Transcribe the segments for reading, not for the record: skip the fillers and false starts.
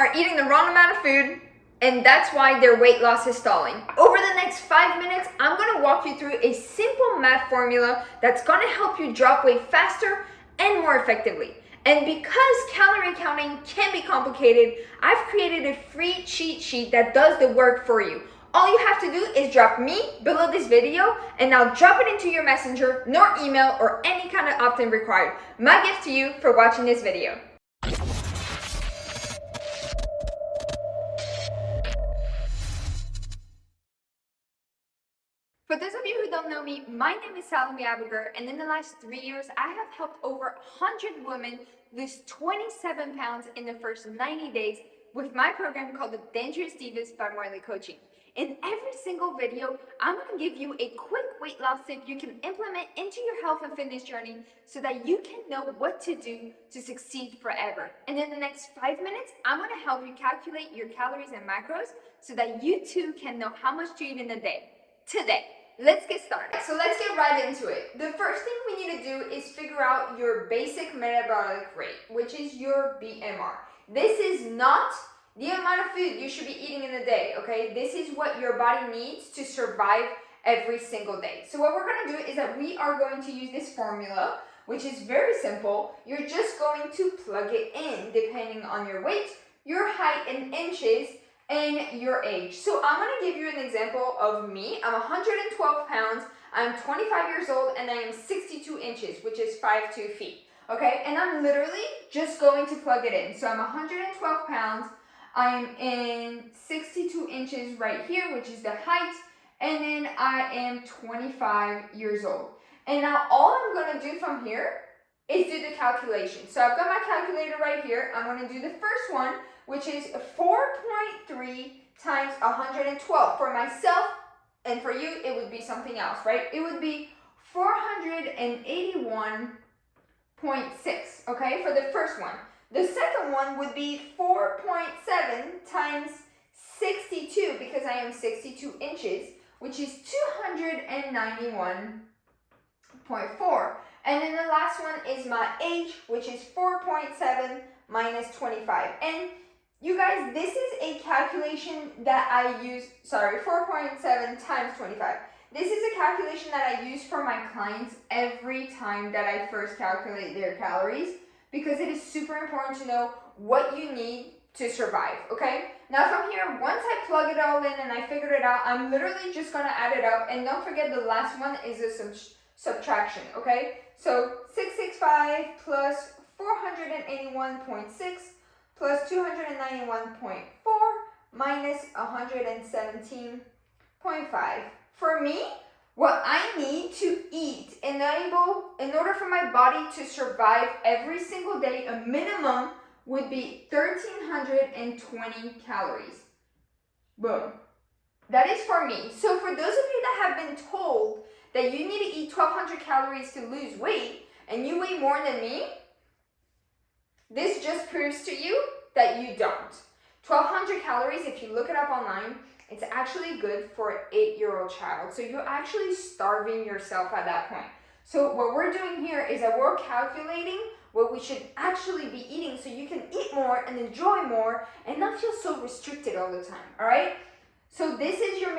are eating the wrong amount of food, and that's why their weight loss is stalling. Over the next 5 minutes, I'm gonna walk you through a simple math formula that's gonna help you drop weight faster and more effectively. And because calorie counting can be complicated, I've created a free cheat sheet that does the work for you. All you have to do is drop me below this video, and I'll drop it into your messenger, nor email or any kind of opt-in required. My gift to you for watching this video. For those of you who don't know me, my name is Salome Abiger, and in the last 3 years, I have helped over 100 women lose 27 pounds in the first 90 days with my program called the Dangerous Divas by Morley Coaching. In every single video, I'm going to give you a quick weight loss tip you can implement into your health and fitness journey so that you can know what to do to succeed forever. And in the next 5 minutes, I'm going to help you calculate your calories and macros so that you too can know how much to eat in a day. Today, let's get started. So let's get right into it. The first thing we need to do is figure out your basic metabolic rate, which is your BMR. This is not the amount of food you should be eating in a day, okay? This is what your body needs to survive every single day. So what we're gonna do is that we are going to use this formula, which is very simple. You're just going to plug it in depending on your weight, your height in inches, and your age. So I'm gonna give you an example of me. I'm 112 pounds, I'm 25 years old, and I am 62 inches, which is 5'2" feet, okay? And I'm literally just going to plug it in. So I'm 112 pounds, I'm in 62 inches right here, which is the height, and then I am 25 years old. And now all I'm gonna do from here is do the calculation. So I've got my calculator right here. I'm gonna do the first one, which is 4.3 times 112. For myself, and for you, it would be something else, right? It would be 481.6, okay, for the first one. The second one would be 4.7 times 62, because I am 62 inches, which is 291.4. And then the last one is my age, which is 4.7 minus 25. And you guys, this is a calculation that I use, 4.7 times 25. This is a calculation that I use for my clients every time that I first calculate their calories, because it is super important to know what you need to survive, okay? Now from here, once I plug it all in and I figured it out, I'm literally just gonna add it up, and don't forget the last one is a subtraction, okay? So 665 plus 481.6 plus 291.4 minus 117.5. For me, what I need to eat in order for my body to survive every single day, a minimum would be 1,320 calories. Boom. That is for me. So for those of you that have been told that you need to eat 1,200 calories to lose weight, and you weigh more than me, this just proves to you that you don't. 1,200 calories, if you look it up online, it's actually good for an 8-year-old child. So you're actually starving yourself at that point. So what we're doing here is that we're calculating what we should actually be eating so you can eat more and enjoy more and not feel so restricted all the time, all right? So this is your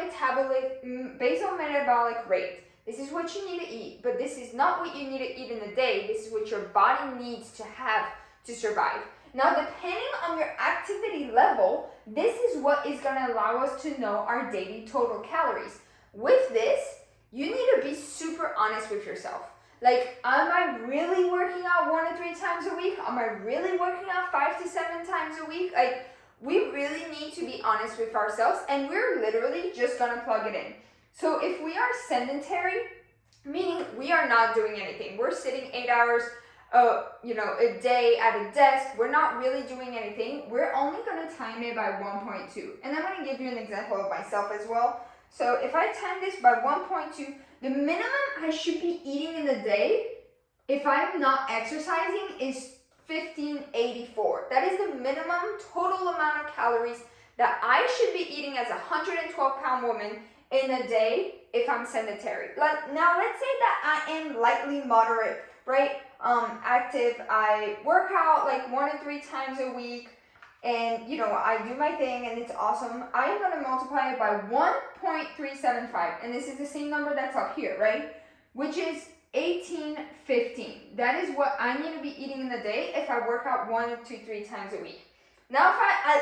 basal metabolic rate. This is what you need to eat, but this is not what you need to eat in a day. This is what your body needs to have to survive. Now, depending on your activity level, this is what is going to allow us to know our daily total calories. With this, you need to be super honest with yourself. Like, am I really working out 1 to 3 times a week? Am I really working out 5 to 7 times a week? Like, we really need to be honest with ourselves, and we're literally just going to plug it in. So if we are sedentary, meaning we are not doing anything, we're sitting 8 hours a day at a desk, we're not really doing anything, we're only going to time it by 1.2. And I'm going to give you an example of myself as well. So if I time this by 1.2, the minimum I should be eating in a day, if I'm not exercising, is 1,584. That is the minimum total amount of calories that I should be eating as a 112-pound woman in a day if I'm sedentary. Now let's say that I am lightly moderate, right? Active. I work out like 1 to 3 times a week. and you know, I do my thing and it's awesome, I am going to multiply it by 1.375, and this is the same number that's up here, right? Which is 1815. That is what I need to be eating in the day if I work out 1 to 3 times a week. Now if I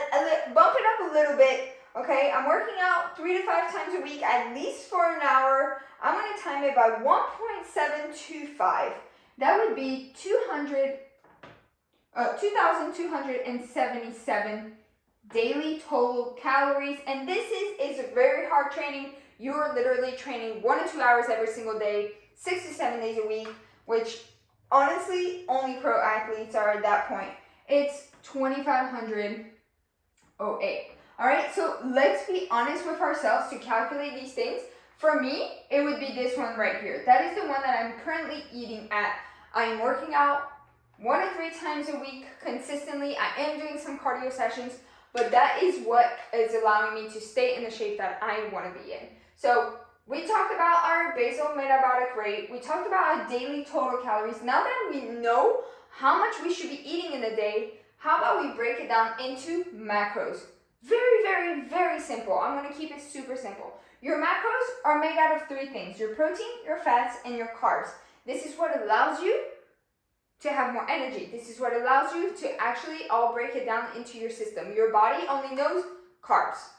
bump it up a little bit, okay, I'm working out 3 to 5 times a week, at least for an hour. I'm going to time it by 1.725. That would be 2,277 daily total calories. And this is a very hard training. You're literally training 1 to 2 hours every single day, 6 to 7 days a week, which honestly only pro athletes are at that point. It's 2,508. All right, so let's be honest with ourselves to calculate these things. For me, it would be this one right here. That is the one that I'm currently eating at. I am working out 1 to 3 times a week consistently. I am doing some cardio sessions, but that is what is allowing me to stay in the shape that I want to be in. So we talked about our basal metabolic rate. We talked about our daily total calories. Now that we know how much we should be eating in a day, how about we break it down into macros? Very, very, very simple. I'm going to keep it super simple. Your macros are made out of 3 things: your protein, your fats, and your carbs. This is what allows you to have more energy. This is what allows you to actually all break it down into your system. Your body only knows carbs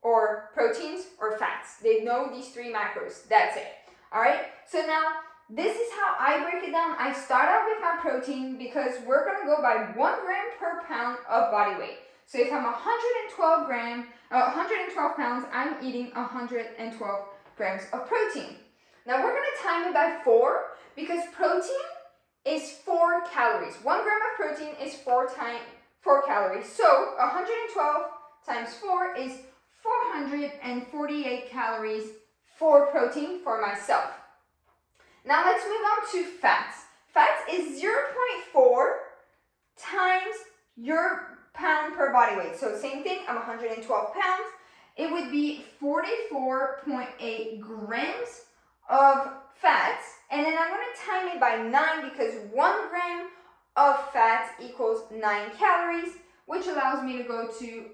or proteins or fats. They know these 3 macros. That's it. All right. So now this is how I break it down. I start out with my protein because we're going to go by 1 gram per pound of body weight. So if I'm 112 pounds, I'm eating 112 grams of protein. Now we're going to time it by 4 because protein is 4 calories. 1 gram of protein is 4 calories. So 112 times 4 is 448 calories for protein for myself. Now let's move on to fats. Fats is 0.4 times your pound per body weight. So same thing, I'm 112 pounds. It would be 44.8 grams of fats. And then I'm going to time it by 9 because 1 gram of fats equals 9 calories, which allows me to go to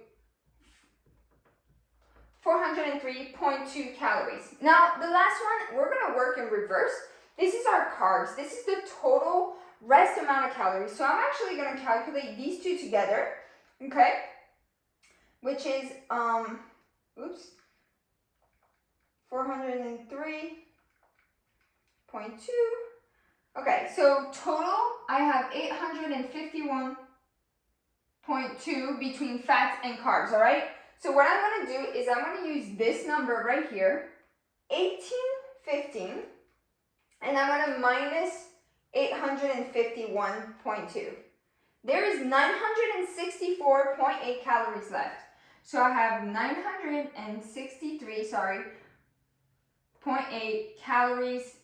403.2 calories. Now, the last one, we're going to work in reverse. This is our carbs. This is the total rest amount of calories. So I'm actually going to calculate these 2 together, okay? Which is, 403.2. Okay, so total, I have 851.2 between fats and carbs, all right? So what I'm going to do is I'm going to use this number right here, 1815, and I'm going to minus 851.2. There is 964.8 calories left. So I have 963.8 calories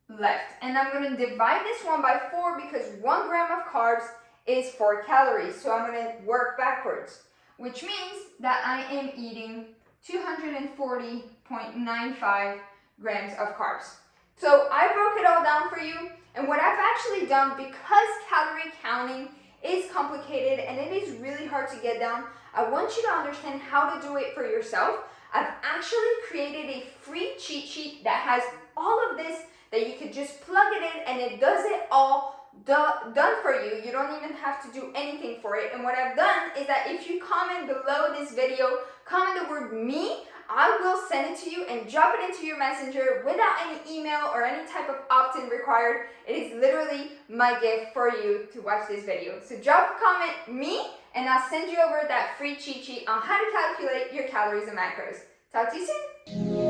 left. And I'm going to divide this one by 4 because 1 gram of carbs is 4 calories. So I'm going to work backwards, which means that I am eating 240.95 grams of carbs. So I broke it all down for you. And what I've actually done, because calorie counting is complicated and it is really hard to get down, I want you to understand how to do it for yourself. I've actually created a free cheat sheet that has all of this that you could just plug it in and it does it all done for you. You don't even have to do anything for it. And what I've done is that if you comment below this video, comment the word me, I will send it to you and drop it into your messenger without any email or any type of opt-in required. It is literally my gift for you to watch this video. So drop a comment, me, and I'll send you over that free cheat sheet on how to calculate your calories and macros. Talk to you soon.